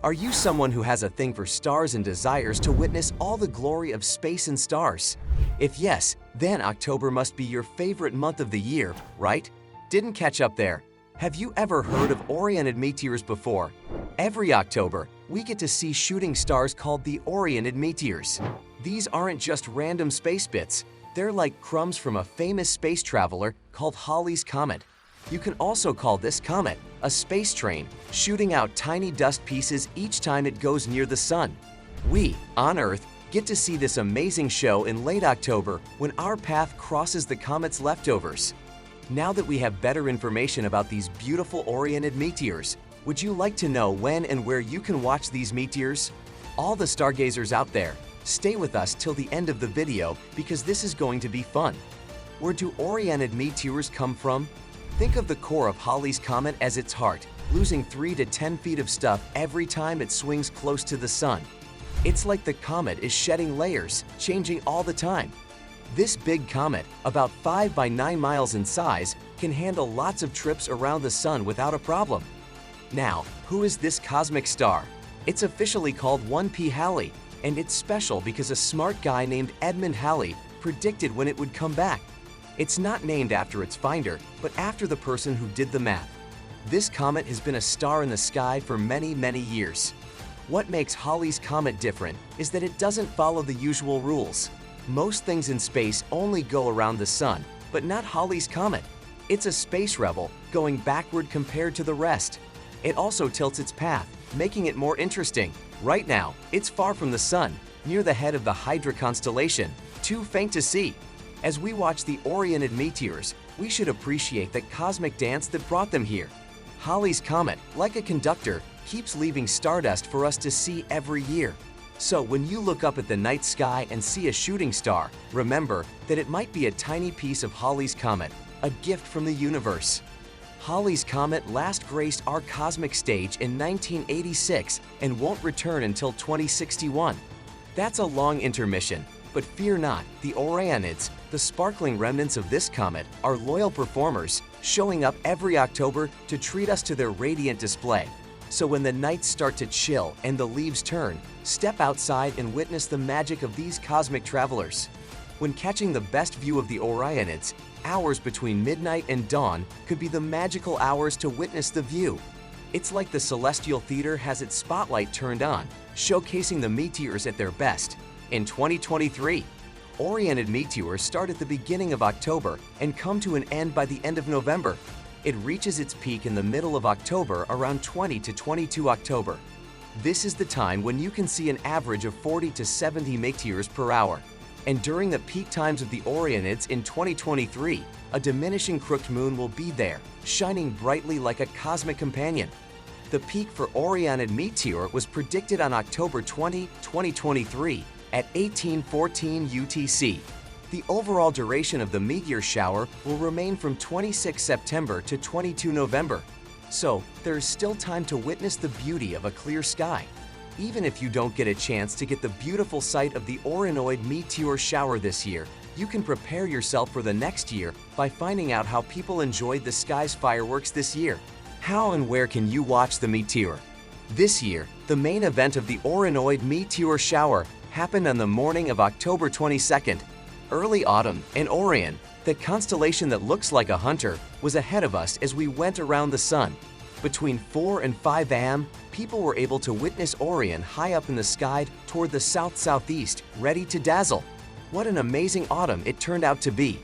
Are you someone who has a thing for stars and desires to witness all the glory of space and stars? If yes, then October must be your favorite month of the year, right? Didn't catch up there. Have you ever heard of Orionid meteors before? Every October, we get to see shooting stars called the Orionid meteors. These aren't just random space bits. They're like crumbs from a famous space traveler called Halley's Comet. You can also call this comet a space train, shooting out tiny dust pieces each time it goes near the sun. We, on Earth, get to see this amazing show in late October when our path crosses the comet's leftovers. Now that we have better information about these beautiful Orionid meteors, would you like to know when and where you can watch these meteors? All the stargazers out there, stay with us till the end of the video because this is going to be fun. Where do Orionid meteors come from? Think of the core of Halley's Comet as its heart, losing 3 to 10 feet of stuff every time it swings close to the sun. It's like the comet is shedding layers, changing all the time. This big comet, about 5 by 9 miles in size, can handle lots of trips around the sun without a problem. Now, who is this cosmic star? It's officially called 1P Halley, and it's special because a smart guy named Edmund Halley predicted when it would come back. It's not named after its finder, but after the person who did the math. This comet has been a star in the sky for many, many years. What makes Halley's Comet different is that it doesn't follow the usual rules. Most things in space only go around the sun, but not Halley's Comet. It's a space rebel, going backward compared to the rest. It also tilts its path, making it more interesting. Right now, it's far from the sun, near the head of the Hydra constellation, too faint to see. As we watch the Orionid meteors, we should appreciate the cosmic dance that brought them here. Halley's Comet, like a conductor, keeps leaving stardust for us to see every year. So when you look up at the night sky and see a shooting star, remember that it might be a tiny piece of Halley's Comet, a gift from the universe. Halley's Comet last graced our cosmic stage in 1986 and won't return until 2061. That's a long intermission. But fear not, the Orionids, the sparkling remnants of this comet, are loyal performers, showing up every October to treat us to their radiant display. So when the nights start to chill and the leaves turn, step outside and witness the magic of these cosmic travelers. When catching the best view of the Orionids, hours between midnight and dawn could be the magical hours to witness the view. It's like the celestial theater has its spotlight turned on, showcasing the meteors at their best. In 2023, Orionid meteors start at the beginning of October and come to an end by the end of November. It reaches its peak in the middle of October around 20 to 22 October. This is the time when you can see an average of 40 to 70 meteors per hour. And during the peak times of the Orionids in 2023, a diminishing crooked moon will be there, shining brightly like a cosmic companion. The peak for Orionid meteor was predicted on October 20, 2023, at 1814 UTC. The overall duration of the meteor shower will remain from 26 September to 22 November. So, there is still time to witness the beauty of a clear sky. Even if you don't get a chance to get the beautiful sight of the Orionid Meteor Shower this year, you can prepare yourself for the next year by finding out how people enjoyed the sky's fireworks this year. How and where can you watch the meteor? This year, the main event of the Orionid Meteor Shower happened on the morning of October 22nd. Early autumn in Orion, the constellation that looks like a hunter, was ahead of us as we went around the sun. Between 4 and 5 a.m., people were able to witness Orion high up in the sky toward the south-southeast, ready to dazzle. What an amazing autumn it turned out to be.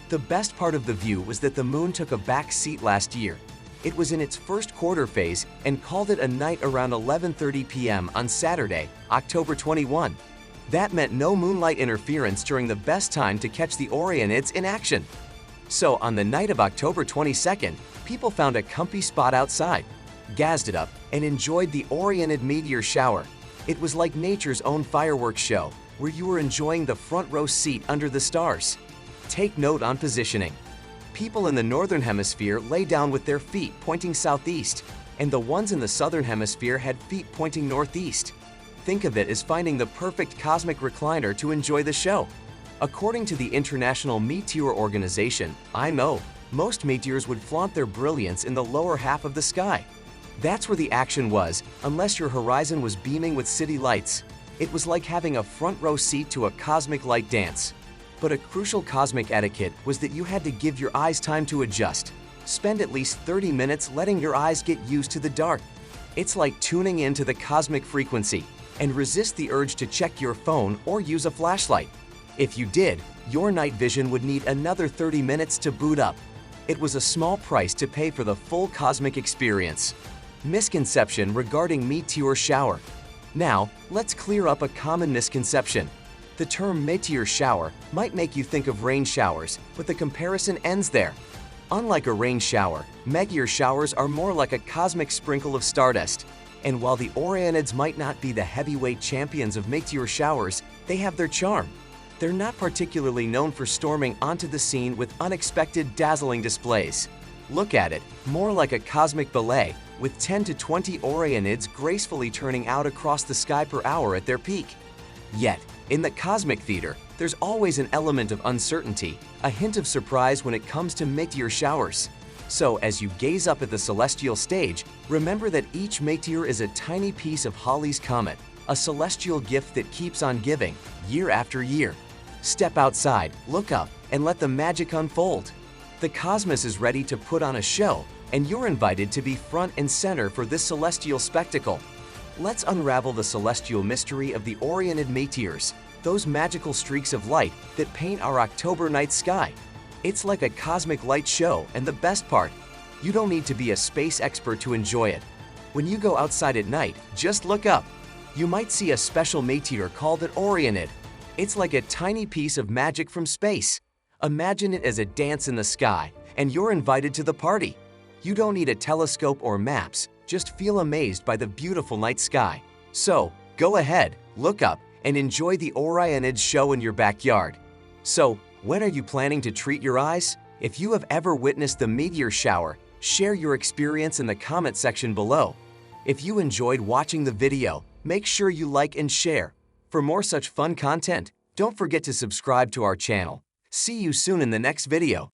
The best part of the view was that the moon took a back seat last year. It was in its first quarter phase and called it a night around 11:30 p.m. on Saturday, October 21. That meant no moonlight interference during the best time to catch the Orionids in action. So on the night of October 22nd, people found a comfy spot outside, gassed it up, and enjoyed the Orionid Meteor Shower. It was like nature's own fireworks show, where you were enjoying the front row seat under the stars. Take note on positioning. People in the northern hemisphere lay down with their feet pointing southeast, and the ones in the southern hemisphere had feet pointing northeast. Think of it as finding the perfect cosmic recliner to enjoy the show. According to the International Meteor Organization, IMO, most meteors would flaunt their brilliance in the lower half of the sky. That's where the action was, unless your horizon was beaming with city lights. It was like having a front row seat to a cosmic light dance. But a crucial cosmic etiquette was that you had to give your eyes time to adjust. Spend at least 30 minutes letting your eyes get used to the dark. It's like tuning into the cosmic frequency, and resist the urge to check your phone or use a flashlight. If you did, your night vision would need another 30 minutes to boot up. It was a small price to pay for the full cosmic experience. Misconception regarding meteor shower. Now, let's clear up a common misconception. The term meteor shower might make you think of rain showers, but the comparison ends there. Unlike a rain shower, meteor showers are more like a cosmic sprinkle of stardust. And while the Orionids might not be the heavyweight champions of meteor showers, they have their charm. They're not particularly known for storming onto the scene with unexpected, dazzling displays. Look at it, more like a cosmic ballet, with 10 to 20 Orionids gracefully turning out across the sky per hour at their peak. Yet, in the cosmic theater, there's always an element of uncertainty, a hint of surprise when it comes to meteor showers. So, as you gaze up at the celestial stage, remember that each meteor is a tiny piece of Halley's Comet, a celestial gift that keeps on giving, year after year. Step outside, look up, and let the magic unfold. The cosmos is ready to put on a show, and you're invited to be front and center for this celestial spectacle. Let's unravel the celestial mystery of the Orionid meteors, those magical streaks of light that paint our October night sky. It's like a cosmic light show, and the best part, you don't need to be a space expert to enjoy it. When you go outside at night, just look up. You might see a special meteor called an Orionid. It's like a tiny piece of magic from space. Imagine it as a dance in the sky, and you're invited to the party. You don't need a telescope or maps, just feel amazed by the beautiful night sky. So, go ahead, look up, and enjoy the Orionids show in your backyard. So, when are you planning to treat your eyes? If you have ever witnessed the meteor shower, share your experience in the comment section below. If you enjoyed watching the video, make sure you like and share. For more such fun content, don't forget to subscribe to our channel. See you soon in the next video.